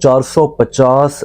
450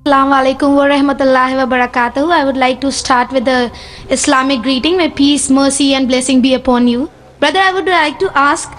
Assalamu alaikum wa rahmatullahi wa barakatuh. I would like to start with the Islamic greeting. May peace, mercy and blessing be upon you. Brother, I would like to ask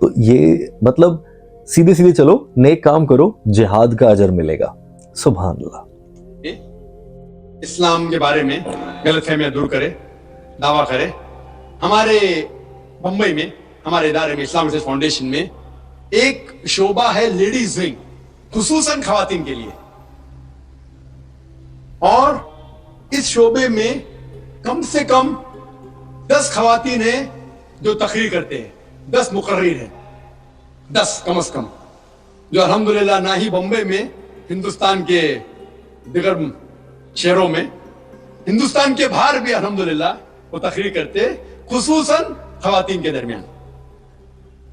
تو یہ مطلب سیدھے سیدھے چلو نیک کام کرو جہاد کا اجر ملے گا. سبحان اللہ. اسلام کے بارے میں غلط فہمیاں دور کرے, دعویٰ کرے. ہمارے بمبئی میں ہمارے ادارے میں اسلام ریسرچ فاؤنڈیشن میں ایک شعبہ ہے لیڈیز ونگ, خصوصاً خواتین کے لیے, اور اس شعبے میں کم سے کم 10 خواتین ہیں جو تقریر کرتے ہیں, 10 مقرر ہیں, 10 کم از کم, جو الحمدللہ نہ ہی بمبئی میں, ہندوستان کے دیگر شہروں میں, ہندوستان کے باہر بھی الحمدللہ وہ تقریر کرتے, خصوصاً خواتین کے درمیان.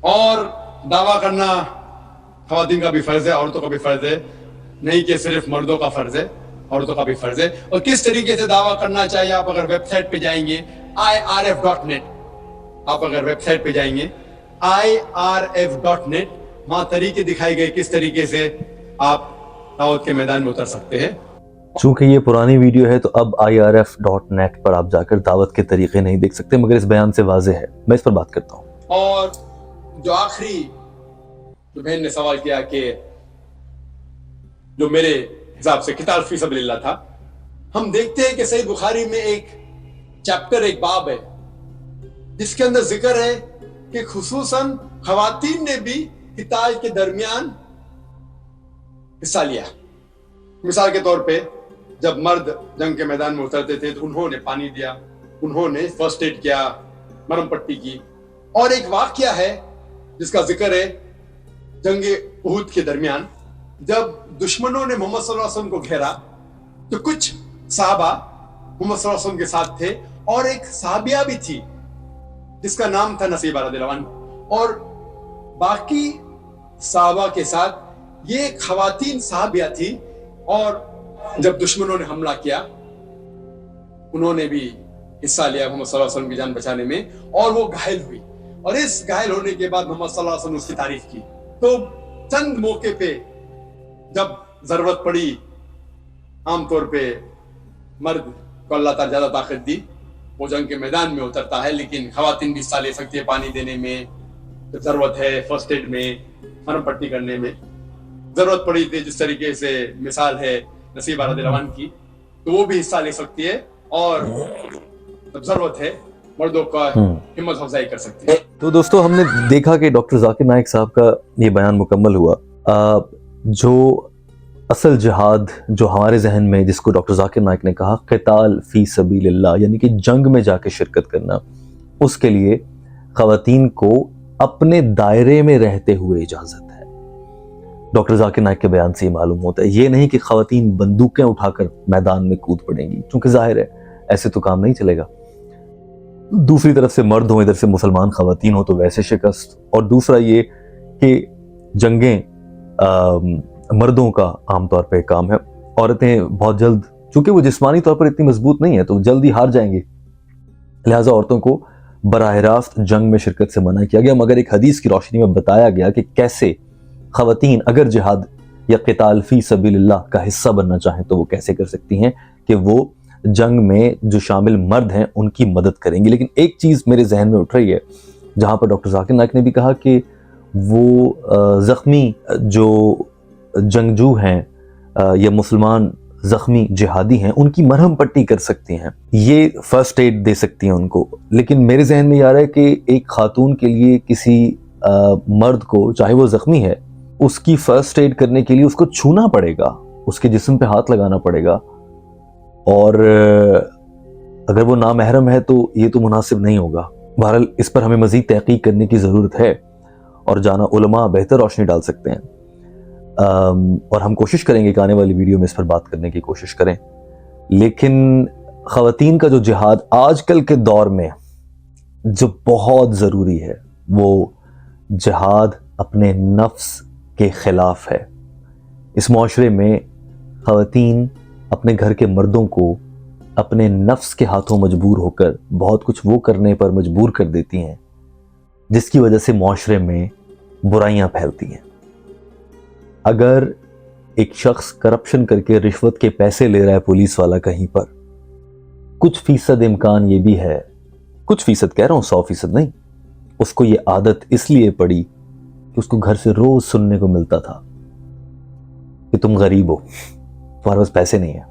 اور دعویٰ کرنا خواتین کا بھی فرض ہے, عورتوں کا بھی فرض ہے, نہیں کہ صرف مردوں کا فرض ہے, عورتوں کا بھی فرض ہے. اور کس طریقے سے دعویٰ کرنا چاہیے, آپ اگر ویب سائٹ پہ جائیں گے irf.net, آپ اگر ویب سائٹ پہ جائیں گے irf.net, وہاں طریقے دکھائے گئے کس طریقے سے آپ دعوت کے میدان میں اتر سکتے ہیں. چونکہ یہ پرانی ویڈیو ہے تو اب irf.net پر آپ جا کر دعوت کے طریقے نہیں دیکھ سکتے, مگر اس بیان سے واضح ہے. میں اس پر بات کرتا ہوں. اور جو آخری جو بہن نے سوال کیا کہ جو میرے حساب سے قتال فی سبیل اللہ تھا, ہم دیکھتے ہیں کہ صحیح بخاری میں ایک چیپٹر, ایک باب ہے جس کے اندر ذکر ہے کہ خصوصاً خواتین نے بھی قتال کے درمیان حصہ لیا. مثال کے طور پہ جب مرد جنگ کے میدان میں اترتے تھے تو انہوں نے پانی دیا, انہوں نے فرسٹ ایڈ کیا, مرہم پٹی کی. اور ایک واقعہ ہے جس کا ذکر ہے جنگ احد کے درمیان, جب دشمنوں نے محمد صلی اللہ علیہ وسلم کو گھیرا تو کچھ صحابہ محمد صلی اللہ علیہ وسلم کے ساتھ تھے, اور ایک صحابیہ بھی تھی جس کا نام تھا نصیبہ رضی اللہ عنہ, اور باقی صحابہ کے ساتھ یہ خواتین صحابیہ تھی. اور جب دشمنوں نے حملہ کیا انہوں نے بھی حصہ لیا محمد صلی اللہ علیہ وسلم کی جان بچانے میں, اور وہ گھائل ہوئی, اور اس گھائل ہونے کے بعد محمد صلی اللہ علیہ وسلم نے اس کی تعریف کی. تو چند موقع پہ جب ضرورت پڑی, عام طور پہ مرد کو اللہ تعالیٰ زیادہ طاقت دی, وہ جنگ کے میدان میں اترتا ہے, لیکن خواتین بھی حصہ لے سکتی ہے پانی دینے میں, جب ضرورت ہے فرسٹ ایڈ میں, مرہم پٹی کرنے میں ضرورت پڑی تھی, جس طریقے سے مثال ہے نصیبہ رضی اللہ عنہ کی, تو وہ بھی حصہ لے سکتی ہے, اور جب ضرورت ہے مردوں کا ہمت افزائی کر سکتی ہے. تو دوستو, ہم نے دیکھا کہ ڈاکٹر ذاکر نائک صاحب کا یہ بیان مکمل ہوا. جو اصل جہاد جو ہمارے ذہن میں, جس کو ڈاکٹر ذاکر نائک نے کہا قتال فی سبیل اللہ, یعنی کہ جنگ میں جا کے شرکت کرنا, اس کے لیے خواتین کو اپنے دائرے میں رہتے ہوئے اجازت ہے. ڈاکٹر ذاکر نائک کے بیان سے یہ معلوم ہوتا ہے. یہ نہیں کہ خواتین بندوقیں اٹھا کر میدان میں کود پڑیں گی, چونکہ ظاہر ہے ایسے تو کام نہیں چلے گا. دوسری طرف سے مرد ہوں, ادھر سے مسلمان خواتین ہوں تو ویسے شکست. اور دوسرا یہ کہ جنگیں مردوں کا عام طور پہ کام ہے, عورتیں بہت جلد, چونکہ وہ جسمانی طور پر اتنی مضبوط نہیں ہے تو جلدی ہار جائیں گے, لہٰذا عورتوں کو براہ راست جنگ میں شرکت سے منع کیا گیا. مگر ایک حدیث کی روشنی میں بتایا گیا کہ کیسے خواتین اگر جہاد یا قتال فی سبیل اللہ کا حصہ بننا چاہیں تو وہ کیسے کر سکتی ہیں, کہ وہ جنگ میں جو شامل مرد ہیں ان کی مدد کریں گی. لیکن ایک چیز میرے ذہن میں اٹھ رہی ہے, جہاں پر ڈاکٹر ذاکر نائک نے بھی کہا کہ وہ زخمی جو جنگجو ہیں یا مسلمان زخمی جہادی ہیں ان کی مرہم پٹی کر سکتی ہیں, یہ فرسٹ ایڈ دے سکتی ہیں ان کو. لیکن میرے ذہن میں یہ آ رہا ہے کہ ایک خاتون کے لیے کسی مرد کو, چاہے وہ زخمی ہے, اس کی فرسٹ ایڈ کرنے کے لیے اس کو چھونا پڑے گا, اس کے جسم پہ ہاتھ لگانا پڑے گا, اور اگر وہ نامحرم ہے تو یہ تو مناسب نہیں ہوگا. بہرحال اس پر ہمیں مزید تحقیق کرنے کی ضرورت ہے, اور جانا علماء بہتر روشنی ڈال سکتے ہیں. اور ہم کوشش کریں گے کہ آنے والی ویڈیو میں اس پر بات کرنے کی کوشش کریں. لیکن خواتین کا جو جہاد آج کل کے دور میں جو بہت ضروری ہے, وہ جہاد اپنے نفس کے خلاف ہے. اس معاشرے میں خواتین اپنے گھر کے مردوں کو اپنے نفس کے ہاتھوں مجبور ہو کر بہت کچھ وہ کرنے پر مجبور کر دیتی ہیں جس کی وجہ سے معاشرے میں برائیاں پھیلتی ہیں. اگر ایک شخص کرپشن کر کے رشوت کے پیسے لے رہا ہے پولیس والا کہیں پر, کچھ فیصد امکان یہ بھی ہے, کچھ فیصد کہہ رہا ہوں 100% نہیں, اس کو یہ عادت اس لیے پڑی کہ اس کو گھر سے روز سننے کو ملتا تھا کہ تم غریب ہو, تمہارے پاس پیسے نہیں ہیں.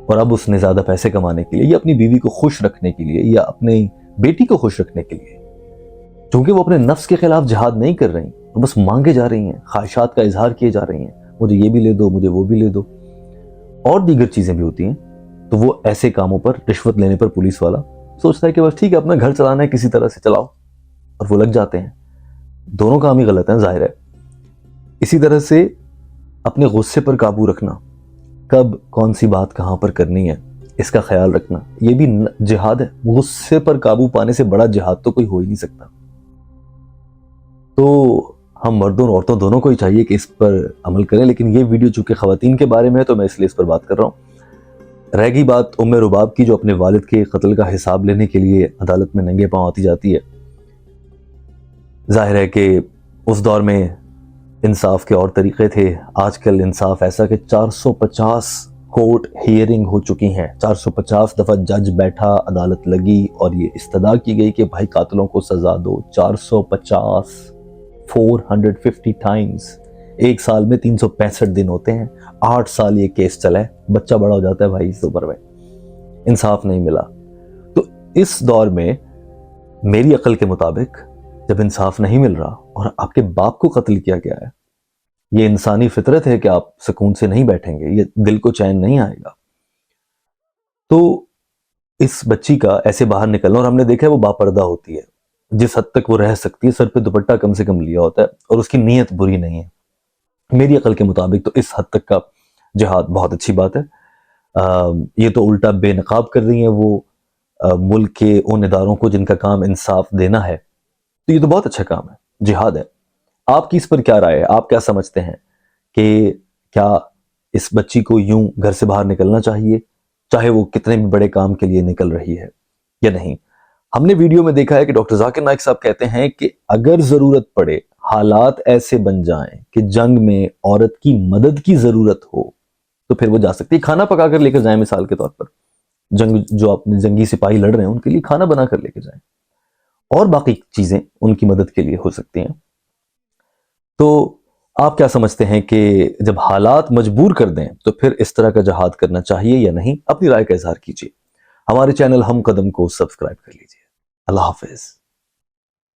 اور اب اس نے زیادہ پیسے کمانے کے لیے یا اپنی بیوی کو خوش رکھنے کے لیے یا اپنی بیٹی کو خوش رکھنے کے لیے, چونکہ وہ اپنے نفس کے خلاف جہاد نہیں کر رہی, وہ بس مانگے جا رہی ہیں, خواہشات کا اظہار کیے جا رہی ہیں, مجھے یہ بھی لے دو, مجھے وہ بھی لے دو, اور دیگر چیزیں بھی ہوتی ہیں. تو وہ ایسے کاموں پر, رشوت لینے پر پولیس والا سوچتا ہے کہ بس ٹھیک ہے اپنا گھر چلانا ہے کسی طرح سے چلاؤ, اور وہ لگ جاتے ہیں. دونوں کام ہی غلط ہیں ظاہر ہے. اسی طرح سے اپنے غصے پر قابو رکھنا, کب کون سی بات کہاں پر کرنی ہے اس کا خیال رکھنا, یہ بھی جہاد ہے. غصے پر قابو پانے سے بڑا جہاد تو کوئی ہو ہی نہیں سکتا. تو ہم مردوں اور عورتوں دونوں کو ہی چاہیے کہ اس پر عمل کریں, لیکن یہ ویڈیو چونکہ خواتین کے بارے میں ہے تو میں اس لیے اس پر بات کر رہا ہوں. رہ گئی بات ام رباب کی, جو اپنے والد کے قتل کا حساب لینے کے لیے عدالت میں ننگے پاؤں آتی جاتی ہے. ظاہر ہے کہ اس دور میں انصاف کے اور طریقے تھے. آج کل انصاف ایسا کہ 450 کورٹ ہیئرنگ ہو چکی ہیں, 450 دفعہ جج بیٹھا, عدالت لگی اور یہ استدعا کی گئی کہ بھائی قاتلوں کو سزا دو. 450 ٹائمز. ایک سال میں 365 دن ہوتے ہیں, 8 سال یہ کیس چلا ہے, بچہ بڑا ہو جاتا ہے بھائی اس اوپر میں. انصاف نہیں ملا. تو اس دور میں میری عقل کے مطابق جب انصاف نہیں مل رہا اور آپ کے باپ کو قتل کیا گیا ہے, یہ انسانی فطرت ہے کہ آپ سکون سے نہیں بیٹھیں گے, یہ دل کو چین نہیں آئے گا. تو اس بچی کا ایسے باہر نکلنا, اور ہم نے دیکھا ہے وہ باپردہ ہوتی ہے, جس حد تک وہ رہ سکتی ہے, سر پہ دوپٹہ کم سے کم لیا ہوتا ہے, اور اس کی نیت بری نہیں ہے. میری عقل کے مطابق تو اس حد تک کا جہاد بہت اچھی بات ہے. یہ تو الٹا بے نقاب کر رہی ہیں وہ ملک کے ان اداروں کو جن کا کام انصاف دینا ہے, تو یہ تو بہت اچھا کام ہے, جہاد ہے. آپ کی اس پر کیا رائے ہے؟ آپ کیا سمجھتے ہیں کہ کیا اس بچی کو یوں گھر سے باہر نکلنا چاہیے, چاہے وہ کتنے بھی بڑے کام کے لیے نکل رہی ہے یا نہیں؟ ہم نے ویڈیو میں دیکھا ہے کہ ڈاکٹر ذاکر نائک صاحب کہتے ہیں کہ اگر ضرورت پڑے, حالات ایسے بن جائیں کہ جنگ میں عورت کی مدد کی ضرورت ہو, تو پھر وہ جا سکتی ہے. کھانا پکا کر لے کر جائیں, مثال کے طور پر جنگ جو اپنے جنگی سپاہی لڑ رہے ہیں ان کے لیے کھانا بنا کر لے کے جائیں, اور باقی چیزیں ان کی مدد کے لیے ہو سکتی ہیں. تو آپ کیا سمجھتے ہیں کہ جب حالات مجبور کر دیں تو پھر اس طرح کا جہاد کرنا چاہیے یا نہیں؟ اپنی رائے کا اظہار کیجیے. ہمارے چینل ہم قدم کو سبسکرائب کر لیجیے. اللہ حافظ.